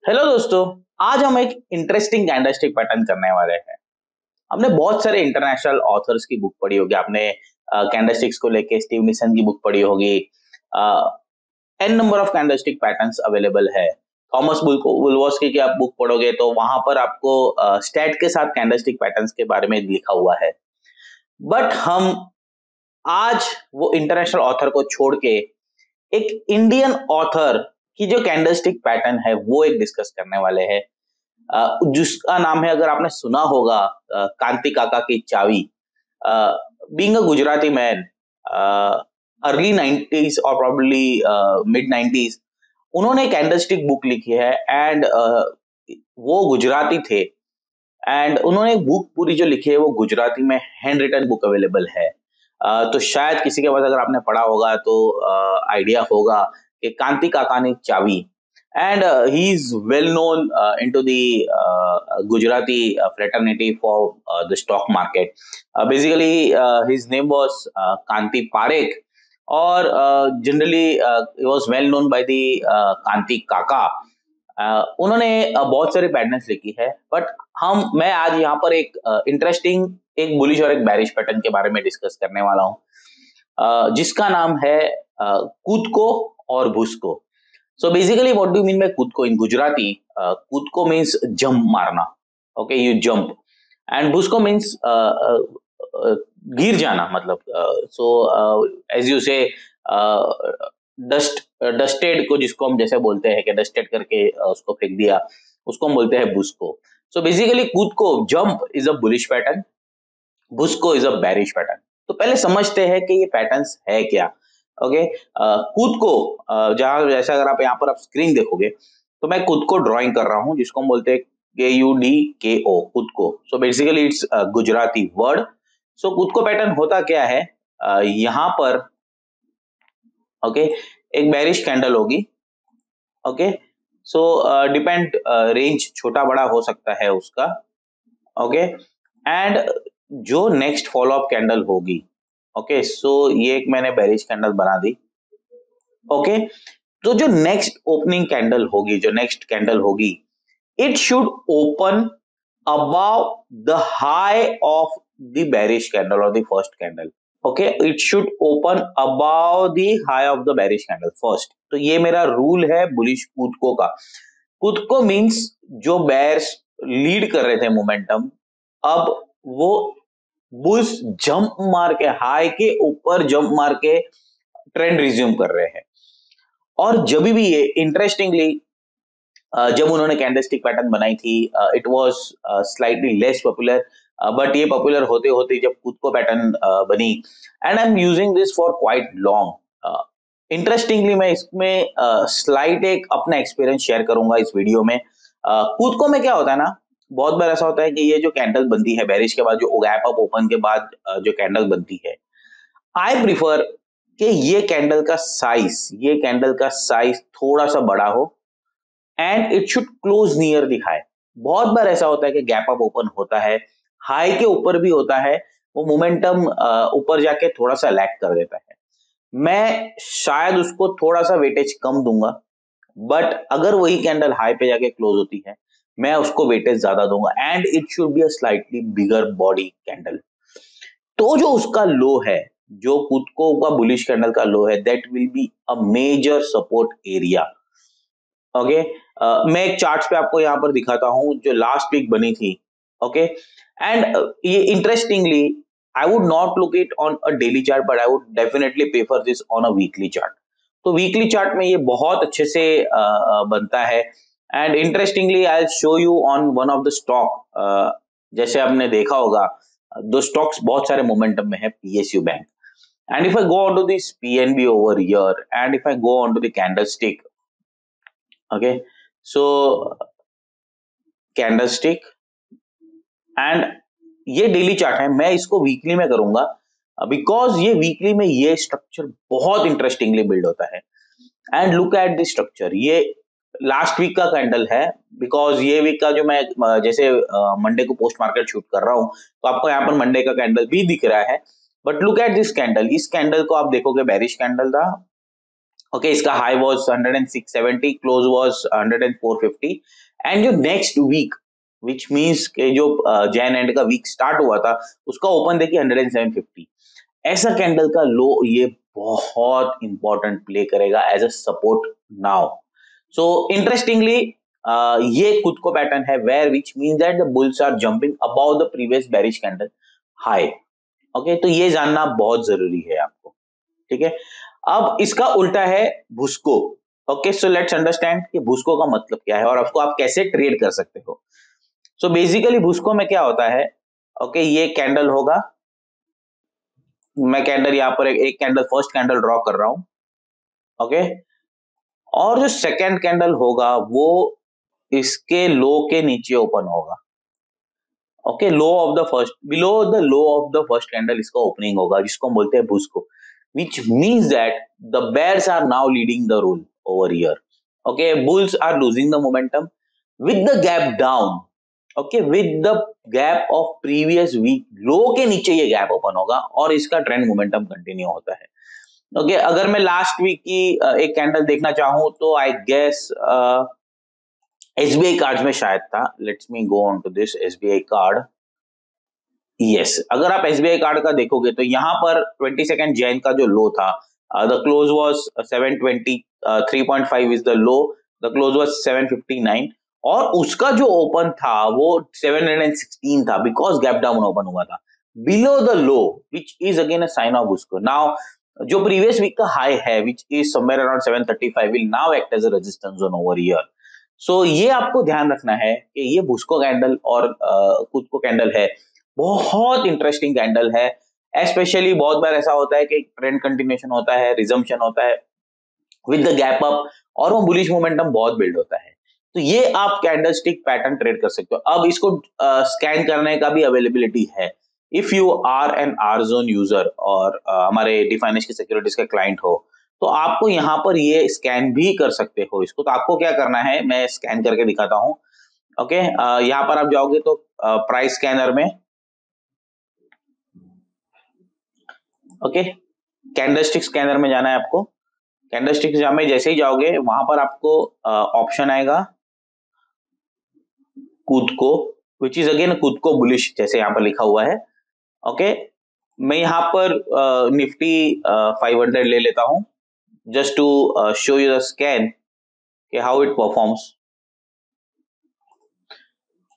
Hello दोस्तों। आज हम एक इंटरेस्टिंग कैंडलस्टिक पैटर्न करने वाले हैं। हमने बहुत सारे इंटरनेशनल ऑथर्स की बुक पढ़ी होगी। आपने कैंडलस्टिक्स को लेके स्टीव निसन की बुक पढ़ी होगी। An number of candlestick patterns available है। थॉमस बुल्वोस्की की आप बुक पढ़ोगे तो वहां पर आपको स्टैट के साथ कैंडलस्टिक पैटर्न्स के बारे में लिखा हुआ है। बट हम आज वो इंटरनेशनल ऑथर को छोड़ के एक इंडियन ऑथर की जो कैंडलस्टिक पैटर्न है वो एक डिस्कस करने वाले हैं। जिसका नाम है, अगर आपने सुना होगा, कांति काका की चावी। Being a Gujarati man, early 90s और प्रॉब्ली मिड 90s, उन्होंने कैंडलस्टिक बुक लिखी है। एंड वो गुजराती थे। एंड उन्होंने एक बुक पूरी जो लिखी है वो गुजराती में हैंड रिटन बुक अवेलेबल है। तो शायद किसी के पास अगर आपने पढ़ा होगा तो आइडिया होगा कि कांति काकानी चावी। And he is well known into the Gujarati fraternity for the stock market. Basically, his name was Kanti Parekh, और generally he was well known by the कांति काका। उन्होंने बहुत सारी पैटर्न्स लिखी है। बट मैं आज यहाँ पर एक इंटरेस्टिंग, एक बुलिश और एक बैरिश पैटर्न के बारे में डिस्कस करने वाला हूँ, जिसका नाम है कूद को और भूस को। So basically what do mean by कूद को इन गुजराती? कूद को मीन्स जंप मारना। Okay, you jump. एंड भूस को मीन्स गिर जाना, मतलब सो एज यू से डस्ट डस्टेड को, जिसको हम जैसे बोलते हैं कि डस्टेड करके उसको फेंक दिया, उसको हम बोलते हैं बुस्को। सो basically Kudko, jump is a bullish pattern, Bhusko is a bearish pattern. तो पहले समझते हैं कि ये पैटर्न्स है क्या। ओके, कूद को, जहां जैसे अगर आप यहाँ पर आप स्क्रीन देखोगे तो मैं खुद को ड्राइंग कर रहा हूँ, जिसको हम बोलते हैं KUDKO, Kudko. So basically it's Gujarati word. So खुद को पैटर्न होता क्या है, यहाँ पर ओके एक बेरिश कैंडल होगी। ओके, सो डिपेंड, रेंज छोटा बड़ा हो सकता है उसका। ओके, एंड जो नेक्स्ट फॉलो अप कैंडल होगी, ओके सो ये एक मैंने बेरिश कैंडल बना दी। ओके, तो जो नेक्स्ट ओपनिंग कैंडल होगी, जो नेक्स्ट कैंडल होगी, it should open above the high of the bearish candle or the first candle. Okay, it should open above the high of the bearish candle first. तो ये मेरा rule है bullish कूदको का। कूदको means जो bears lead कर रहे थे momentum, अब वो बुल्स जंप मार के, हाई के ऊपर जंप मार के ट्रेंड रिज्यूम कर रहे हैं। और जब भी ये इंटरेस्टिंगली, जब उन्होंने कैंडलस्टिक पैटर्न बनाई थी, it was slightly less popular. But ये पॉपुलर होते होते जब खुद को पैटर्न बनी, and I am using this for quite long. Interestingly मैं इसमें स्लाइट एक अपना एक्सपीरियंस शेयर करूंगा इस वीडियो में। खुद को में क्या होता है ना, बहुत बार ऐसा होता है कि ये जो कैंडल बनती है बेरिश के बाद, जो गैप अप ओपन के बाद जो कैंडल बनती है, आई प्रिफर कि ये कैंडल का साइज थोड़ा सा बड़ा हो, and it should close near the high. बहुत बार ऐसा होता है कि गैप अप ओपन होता है, हाई के ऊपर भी होता है, वो मोमेंटम ऊपर जाके थोड़ा सा लैग कर देता है। मैं शायद उसको थोड़ा सा वेटेज कम दूंगा, बट अगर वही कैंडल हाई पे जाके क्लोज होती है, मैं उसको वेटेज ज्यादा दूंगा, and it should be a slightly bigger body candle. तो जो उसका लो है, जो खुद को का बुलिश कैंडल का लो है, that will be a major support area. Okay, मैं एक चार्ट्स पे आपको यहाँ पर दिखाता हूँ जो लास्ट वीक बनी थी। ओके, एंड ये interestingly, I would not look it on a daily chart, but I would definitely prefer this on a weekly chart. तो वीकली चार्ट में ये बहुत अच्छे से बनता है। And interestingly I show you on one of the stock. जैसे आपने देखा होगा, दो स्टॉक्स बहुत सारे मोमेंटम में है, PSU bank. And if I go on to this PNB over here, and if I go on to the candlestick, okay so candlestick, and ये डेली चार्ट है, मैं इसको वीकली में करूंगा बिकॉज ये वीकली में ये स्ट्रक्चर बहुत इंटरेस्टिंगली बिल्ड होता है। And look at this structure, ये लास्ट वीक का कैंडल है, बिकॉज ये वीक का जो मैं जैसे मंडे को पोस्ट मार्केट शूट कर रहा हूं, तो आपको यहाँ पर मंडे का कैंडल भी दिख रहा है। But look at this candle, इस कैंडल को आप देखोगे बेरिश कैंडल था, ओके, इसका high was 10670, close was 10450 and जो नेक्स्ट वीक व्हिच मींस के जो जैन एंड का वीक स्टार्ट हुआ था उसका ओपन देखिए 10750। ऐसा कैंडल का लो ये बहुत इंपॉर्टेंट प्ले करेगा as a support now. So interestingly ये खुद को पैटर्न है where which means that the bulls are jumping above the previous bearish candle high. Okay, तो ये जानना बहुत जरूरी है आपको, ठीक है। अब इसका उल्टा है भुस्को। ओके, सो लेट्स अंडरस्टैंड कि भुस्को का मतलब क्या है और उसको आप कैसे ट्रेड कर सकते हो। सो बेसिकली भुस्को में क्या होता है, ओके, ये कैंडल होगा, मैं कैंडल यहाँ पर एक कैंडल फर्स्ट कैंडल ड्रॉ कर रहा हूं, ओके, और जो सेकंड कैंडल होगा वो इसके लो के नीचे ओपन होगा। Okay, low of the first, below the low of the first candle इसका ओपनिंग होगा जिसको हम बोलते हैं भुस्को, which means that the bears are now leading the rule over here. Okay, bulls are losing the momentum with the gap down. Okay, with the gap of previous week लो के नीचे ये gap open होगा और इसका trend momentum continue होता है। Okay, अगर मैं लास्ट वीक की एक कैंडल देखना चाहूं तो आई गेस एसबीआई कार्ड्स में शायद था। Let's me go on to this SBI card. Yes, अगर आप एसबीआई कार्ड का देखोगे तो यहाँ पर 22 जैन का जो लो था, the close was 720, 3.5 is the low, the close was 759 और उसका जो ओपन था वो 716 था बिकॉज गैप डाउन ओपन हुआ था below the low which is again a sign of उसको। नाउ जो प्रीवियस वीक का हाई है which is somewhere around 735 will now act as a resistance zone over here. So ये आपको ध्यान रखना है कि ये भुस्को कैंडल और खुद को कैंडल है, बहुत इंटरेस्टिंग कैंडल है। स्पेशली बहुत बार ऐसा होता है कि ट्रेंड कंटिन्यूएशन होता है, रिजम्पशन होता है विद द गैप अप और वो बुलिश मोमेंटम बहुत बिल्ड होता है। तो ये आप कैंडलस्टिक पैटर्न ट्रेड कर सकते हो। अब इसको स्कैन करने का भी अवेलेबिलिटी है। If you are an R zone user और हमारे डिफाइनेश की सिक्योरिटीज का क्लाइंट हो तो आपको यहाँ पर ये स्कैन भी कर सकते हो इसको। तो आपको क्या करना है, मैं स्कैन करके दिखाता हूँ। ओके, यहाँ पर आप जाओगे तो प्राइस स्कैनर में, ओके, कैंडलस्टिक स्कैनर में जाना है आपको। कैंडलस्टिक में जैसे ही जाओगे वहां पर आपको ऑप्शन आएगा कूद को, विच इज अगेन कूद को बुलिश जैसे यहाँ पर लिखा हुआ है। ओके, मैं यहाँ पर निफ्टी 500 ले लेता हूँ just to show you the scan कि हाउ इट परफॉर्म्स।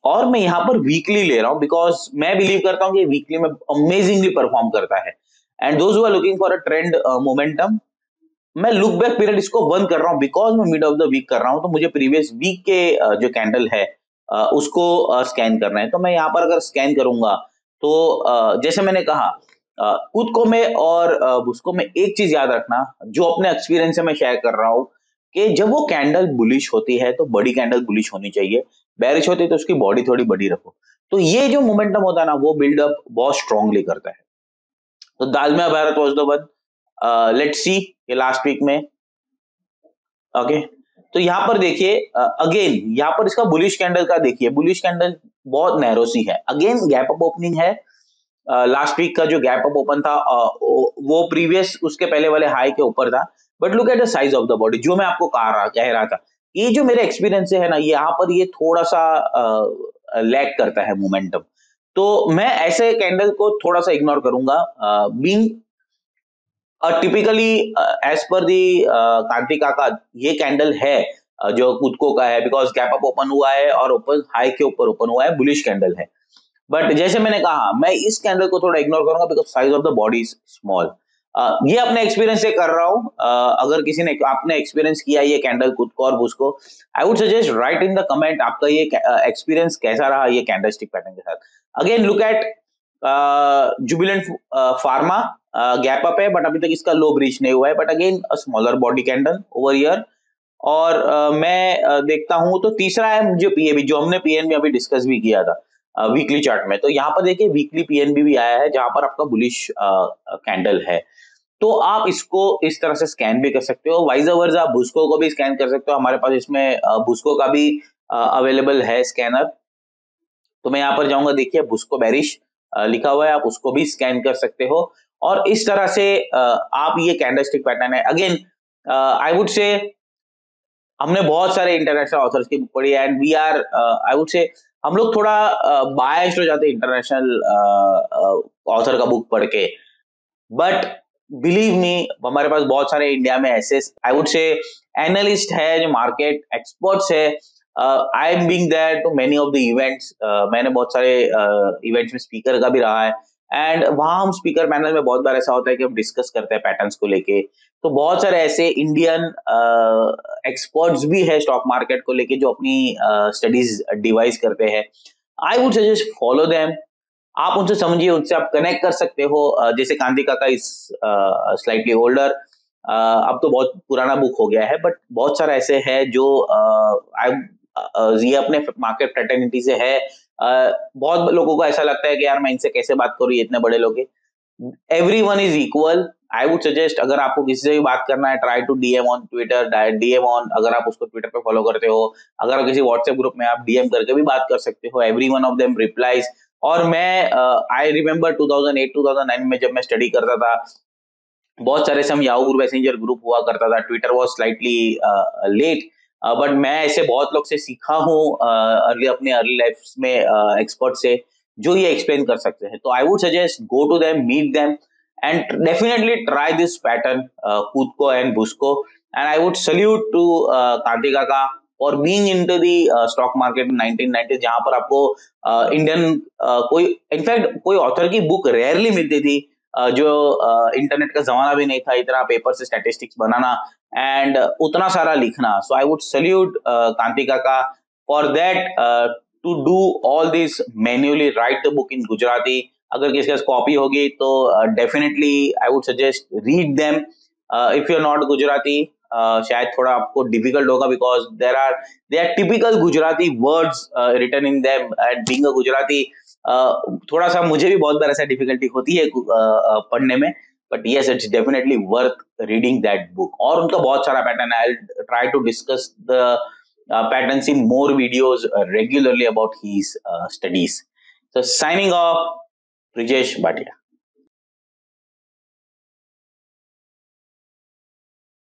और मैं यहाँ पर वीकली ले रहा हूँ बिकॉज मैं बिलीव करता हूँ कि वीकली में अमेजिंगली परफॉर्म करता है। And those who are looking for a trend momentum, मैं लुक बैक पीरियड इसको 1 कर रहा हूँ बिकॉज मैं मिड ऑफ द वीक कर रहा हूँ तो मुझे प्रीवियस वीक के जो कैंडल है उसको स्कैन करना है। तो मैं यहाँ पर अगर स्कैन करूंगा तो जैसे मैंने कहा खुद को मैं और उसको मैं एक चीज याद रखना जो अपने एक्सपीरियंस से मैं शेयर कर रहा हूँ कि जब वो कैंडल बुलिश होती है तो बड़ी कैंडल बुलिश होनी चाहिए, बेरिश होती है तो उसकी बॉडी थोड़ी बड़ी रखो। तो ये जो मोमेंटम होता है ना वो बिल्डअप बहुत स्ट्रांगली करता है। तो Dalmia Bharat was the one. Let's see ये लास्ट वीक में, ओके, तो यहाँ पर देखिए अगेन यहाँ पर इसका बुलिश कैंडल का देखिए, बुलिश कैंडल बहुत नैरो सी है, अगेन गैप अप ओपनिंग है। लास्ट वीक का जो गैप अप ओपन था वो प्रीवियस उसके पहले वाले हाई के ऊपर था। But look at the size of the body, जो मैं आपको कह रहा था, ये जो मेरे एक्सपीरियंस से है ना यहाँ पर ये थोड़ा सा लैग करता है मोमेंटम। तो मैं ऐसे कैंडल को थोड़ा सा इग्नोर करूंगा। बीइंग टिपिकली एज पर दी कांति काका ये कैंडल है जो कुदको का है बिकॉज गैप अप ओपन हुआ है और ऊपर हाई के ऊपर ओपन हुआ है, बुलिश कैंडल है। बट जैसे मैंने कहा मैं इस कैंडल को थोड़ा इग्नोर करूंगा because size of the body is small. ये अपने एक्सपीरियंस से कर रहा हूँ। अगर किसी ने आपने एक्सपीरियंस किया ये कैंडल खुद को और उसको, आई would suggest right in the comment आपका ये एक्सपीरियंस कैसा रहा ये कैंडलस्टिक पैटर्न के साथ। Again look at Jubilant pharma, gap up है बट अभी तक इसका लो ब्रीच नहीं हुआ है, but again a smaller body candle over year. और मैं देखता हूं तो तीसरा है जो पीएबी, जो हमने पीएनबी अभी डिस्कस भी किया था वीकली चार्ट में। तो यहाँ पर देखिए वीकली पीएनबी भी आया है जहां पर आपका बुलिश कैंडल है। तो आप इसको इस तरह से स्कैन भी कर सकते हो, वाइज वर्सा आप भुस्को को भी स्कैन कर सकते हो। हमारे पास इसमें भुस्को का भी अवेलेबल है स्कैनर। तो मैं यहाँ पर जाऊंगा, देखिए भुस्को बेरिश लिखा हुआ है, आप उसको भी स्कैन कर सकते हो। और इस तरह से आप ये कैंडलस्टिक पैटर्न है। अगेन आई वुड से हमने बहुत सारे इंटरनेशनल ऑथर्स की बुक पढ़ी है and we are I would say हम लोग थोड़ा बायस्ड हो जाते हैं इंटरनेशनल ऑथर का बुक पढ़ के, बट बिलीव मी हमारे पास बहुत सारे इंडिया में ऐसे आई वुड से एनालिस्ट है जो मार्केट एक्सपर्ट्स है। I am being there to many of the events, मैंने बहुत सारे इवेंट्स में स्पीकर का भी रहा है एंड वहाँ हम स्पीकर पैनल में बहुत बार ऐसा होता है कि हम डिस्कस करते हैं पैटर्न्स को लेके। तो बहुत सारे ऐसे इंडियन एक्सपर्ट्स भी है स्टॉक मार्केट को लेके जो अपनी स्टडीज डिवाइस करते हैं। आई वुड सजेस्ट फॉलो देम। आप उनसे समझिए, उनसे आप कनेक्ट कर सकते हो। जैसे गांधी काका इज स्लाइटली ओल्डर, अब तो बहुत पुराना बुक हो गया है, बट बहुत सारा ऐसे है जो ये अपने मार्केट फ्रेटर्निटी से है। बहुत लोगों को ऐसा लगता है कि यार मैं इनसे कैसे बात करूं, ये इतने बड़े लोग हैं। Everyone is equal. I would suggest अगर आपको किसी से भी बात करना है, try to DM on Twitter, DM on, अगर आप उसको ट्विटर पे फॉलो करते हो, अगर किसी व्हाट्सएप ग्रुप में आप डीएम करके भी बात कर सकते हो, every one of them replies. और मैं आई रिमेम्बर 2008 2009 में जब मैं स्टडी करता था, बहुत सारे सम याहू मैसेंजर ग्रुप हुआ करता था, Twitter was slightly late, but मैं ऐसे बहुत लोग से सीखा हूँ अर्ली अपने अर्ली लाइफ में, एक्सपर्ट से जो ये एक्सप्लेन कर सकते हैं। तो I would suggest go to them, meet them and definitely try this pattern, Kudko and Bhusko. And I would salute to Kanti Kaka और being into the stock market in 1990 जहां पर आपको इंडियन कोई इनफैक्ट कोई ऑथर की बुक रेयरली मिलती थी, जो इंटरनेट का जमाना भी नहीं था, इतना पेपर से स्टैटिस्टिक्स बनाना एंड उतना सारा लिखना। सो आई would salute Kanti Kaka for that, to do all this manually, write the book in Gujarati. अगर किसी के पास कॉपी होगी तो definitely I would suggest read them. If you are not Gujarati, शायद थोड़ा आपको डिफिकल्ट होगा because they are typical Gujarati words written in them and being a Gujarati थोड़ा सा मुझे भी बहुत बार ऐसा डिफिकल्टी होती है पढ़ने में, but yes it's definitely worth reading that book. और उनका बहुत सारा पैटर्न है, I try to discuss the patterns in more videos regularly about his studies. So signing off, Brijesh Bhatia.